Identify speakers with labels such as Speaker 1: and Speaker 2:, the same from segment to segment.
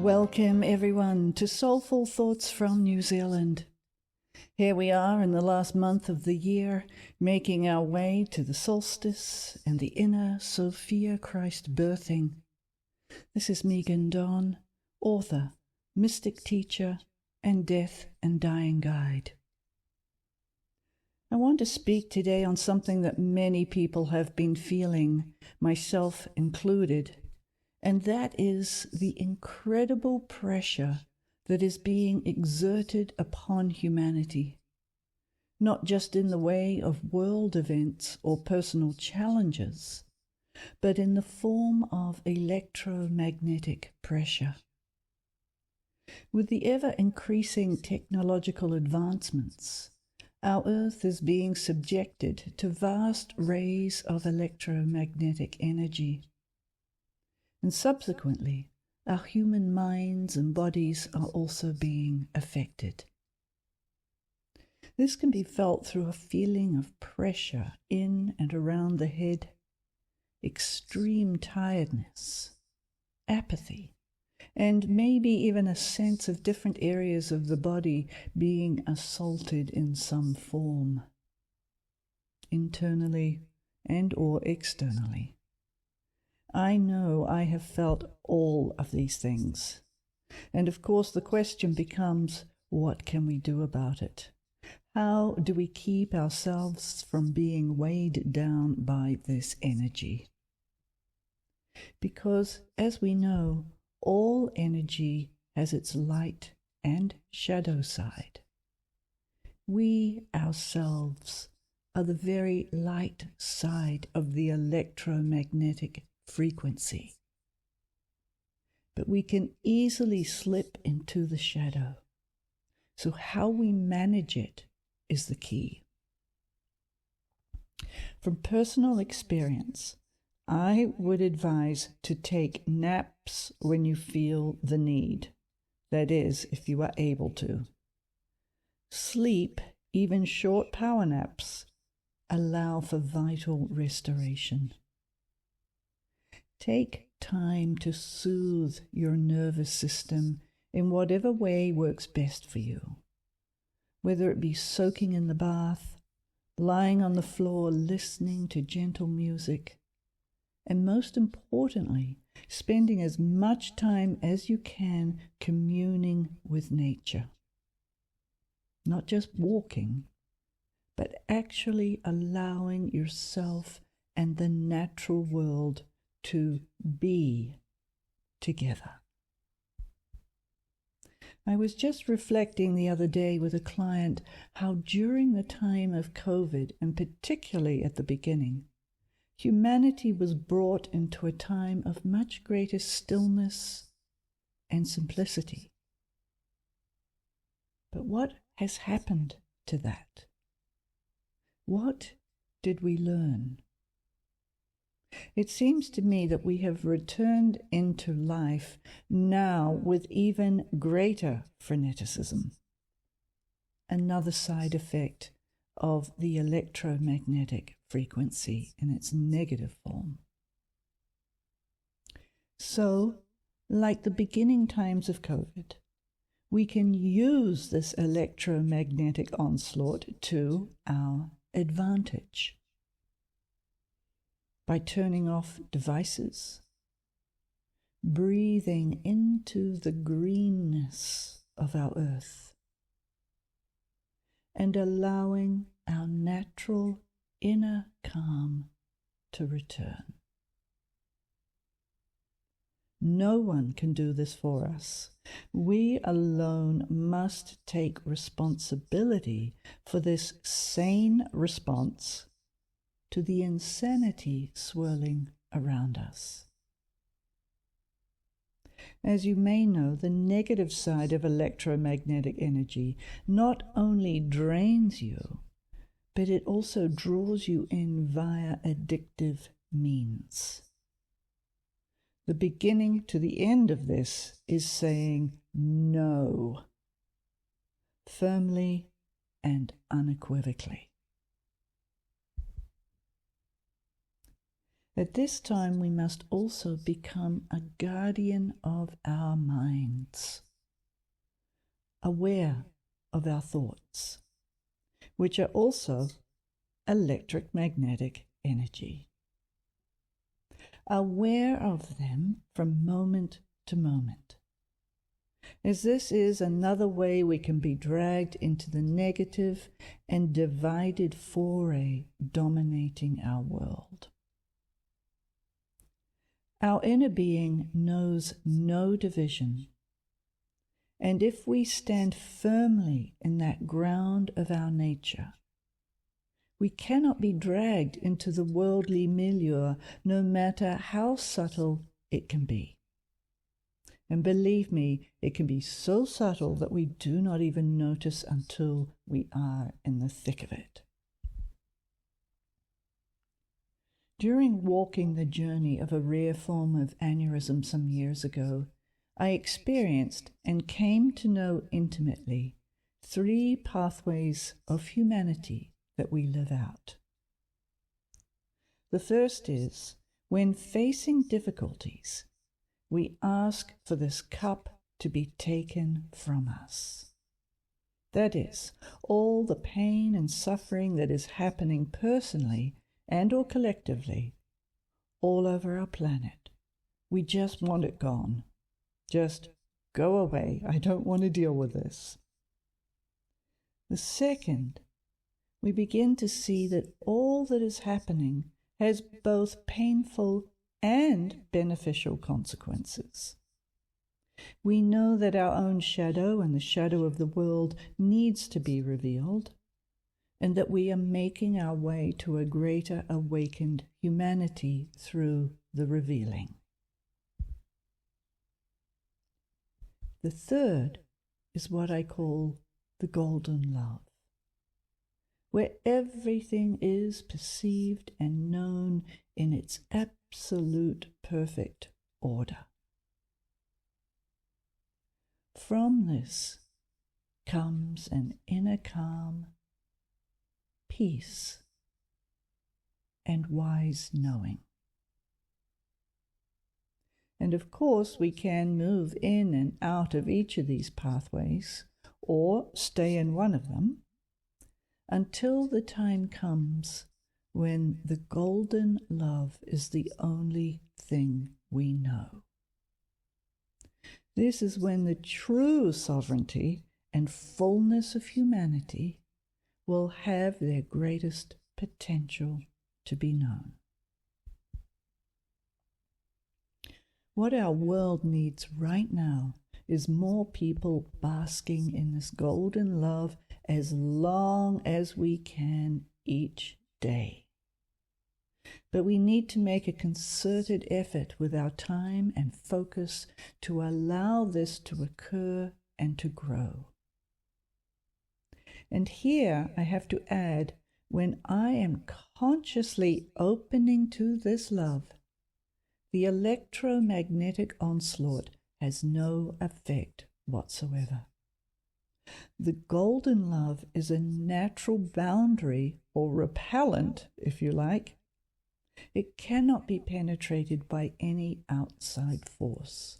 Speaker 1: Welcome everyone to Soulful Thoughts from New Zealand. Here we are in the last month of the year, making our way to the solstice and the inner Sophia Christ birthing. This is Megan Dawn, author, mystic teacher, and death and dying guide. I want to speak today on something that many people have been feeling, myself included, and that is the incredible pressure that is being exerted upon humanity, not just in the way of world events or personal challenges, but in the form of electromagnetic pressure. With the ever-increasing technological advancements, our Earth is being subjected to vast rays of electromagnetic energy. And subsequently, our human minds and bodies are also being affected. This can be felt through a feeling of pressure in and around the head, extreme tiredness, apathy, and maybe even a sense of different areas of the body being assaulted in some form, internally and or externally. I know I have felt all of these things. And of course the question becomes, what can we do about it? How do we keep ourselves from being weighed down by this energy? Because, as we know, all energy has its light and shadow side. We ourselves are the very light side of the electromagnetic frequency. But we can easily slip into the shadow. So how we manage it is the key. From personal experience, I would advise to take naps when you feel the need. That is, if you are able to. Sleep, even short power naps, allow for vital restoration. Take time to soothe your nervous system in whatever way works best for you, whether it be soaking in the bath, lying on the floor listening to gentle music, and most importantly, spending as much time as you can communing with nature. Not just walking, but actually allowing yourself and the natural world to be together. I was just reflecting the other day with a client how during the time of COVID, and particularly at the beginning, humanity was brought into a time of much greater stillness and simplicity. But what has happened to that? What did we learn? It seems to me that we have returned into life now with even greater freneticism, another side effect of the electromagnetic frequency in its negative form. So, like the beginning times of COVID, we can use this electromagnetic onslaught to our advantage. By turning off devices, breathing into the greenness of our earth, and allowing our natural inner calm to return. No one can do this for us. We alone must take responsibility for this sane response to the insanity swirling around us. As you may know, the negative side of electromagnetic energy not only drains you, but it also draws you in via addictive means. The beginning to the end of this is saying no, firmly and unequivocally. At this time, we must also become a guardian of our minds, aware of our thoughts, which are also electromagnetic energy, aware of them from moment to moment, as this is another way we can be dragged into the negative and divided foray dominating our world. Our inner being knows no division, and if we stand firmly in that ground of our nature, we cannot be dragged into the worldly milieu, no matter how subtle it can be. And believe me, it can be so subtle that we do not even notice until we are in the thick of it. During walking the journey of a rare form of aneurysm some years ago, I experienced and came to know intimately 3 pathways of humanity that we live out. The first is, when facing difficulties, we ask for this cup to be taken from us. That is, all the pain and suffering that is happening personally and or collectively all over our planet. We just want it gone. Just go away. I don't want to deal with this. The second, we begin to see that all that is happening has both painful and beneficial consequences. We know that our own shadow and the shadow of the world needs to be revealed, and that we are making our way to a greater awakened humanity through the revealing. The third is what I call the golden love, where everything is perceived and known in its absolute perfect order. From this comes an inner calm, peace, and wise knowing. And of course, we can move in and out of each of these pathways, or stay in one of them, until the time comes when the golden love is the only thing we know. This is when the true sovereignty and fullness of humanity will have their greatest potential to be known. What our world needs right now is more people basking in this golden love as long as we can each day. But we need to make a concerted effort with our time and focus to allow this to occur and to grow. And here I have to add, when I am consciously opening to this love, the electromagnetic onslaught has no effect whatsoever. The golden love is a natural boundary, or repellent, if you like. It cannot be penetrated by any outside force.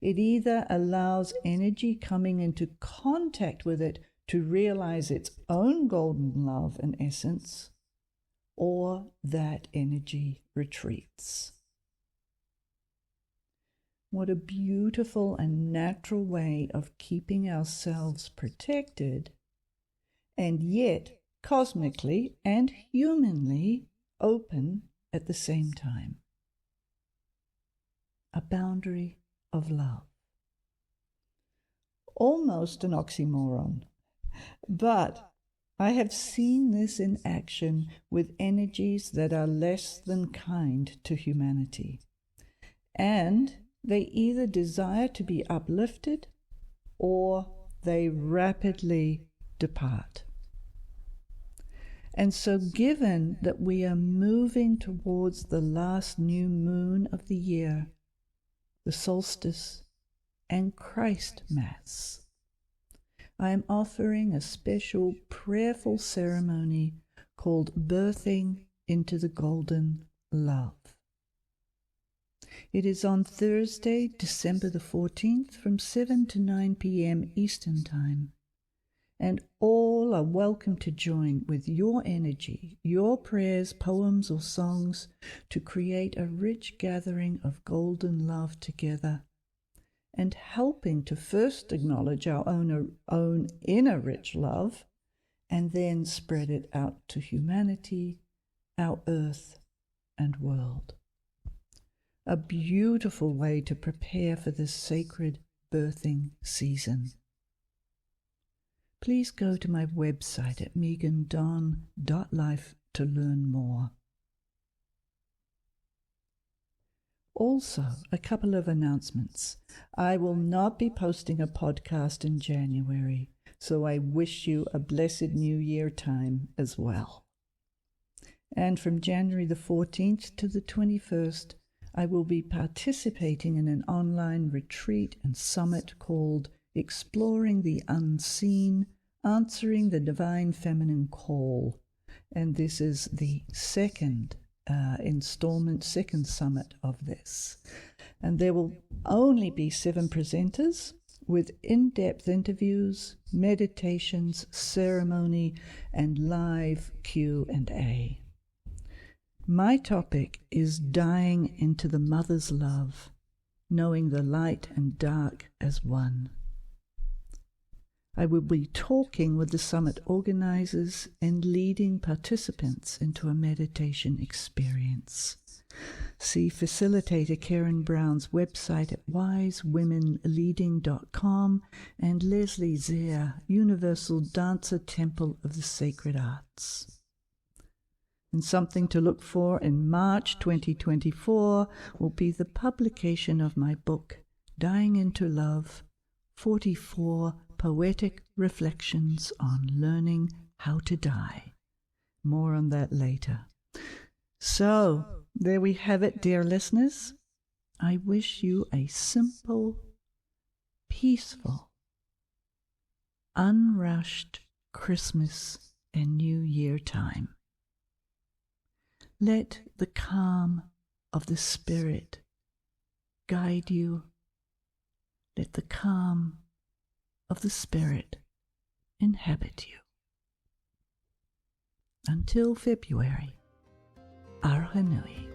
Speaker 1: It either allows energy coming into contact with it to realize its own golden love and essence, or that energy retreats. What a beautiful and natural way of keeping ourselves protected, and yet cosmically and humanly open at the same time. A boundary of love. Almost an oxymoron, but I have seen this in action with energies that are less than kind to humanity, and they either desire to be uplifted or they rapidly depart. And so, given that we are moving towards the last new moon of the year, the solstice and Christ Mass, I am offering a special prayerful ceremony called Birthing into the Golden love. It is on Thursday, December the 14th from 7 to 9 p.m. Eastern Time. And all are welcome to join with your energy, your prayers, poems, or songs to create a rich gathering of golden love together, and helping to first acknowledge our own inner rich love and then spread it out to humanity, our earth and world. A beautiful way to prepare for this sacred birthing season. Please go to my website at megandon.life to learn more. Also, a couple of announcements. I will not be posting a podcast in January, so I wish you a blessed New Year time as well. And from January the 14th to the 21st, I will be participating in an online retreat and summit called Exploring the Unseen, Answering the Divine Feminine Call. And this is the second second summit of this. And there will only be 7 presenters with in-depth interviews, meditations, ceremony, and live Q&A. My topic is dying into the mother's love, knowing the light and dark as one. I will be talking with the summit organizers and leading participants into a meditation experience. See facilitator Karen Brown's website at wisewomenleading.com and Leslie Zare, Universal Dancer Temple of the Sacred Arts. And something to look for in March 2024 will be the publication of my book, Dying into Love, 44 Poetic Reflections on Learning How to Die. More on that later. So, there we have it, dear listeners. I wish you a simple, peaceful, unrushed Christmas and New Year time. Let the calm of the Spirit guide you. Let the calm of the Spirit inhabit you. Until February, Arhanui.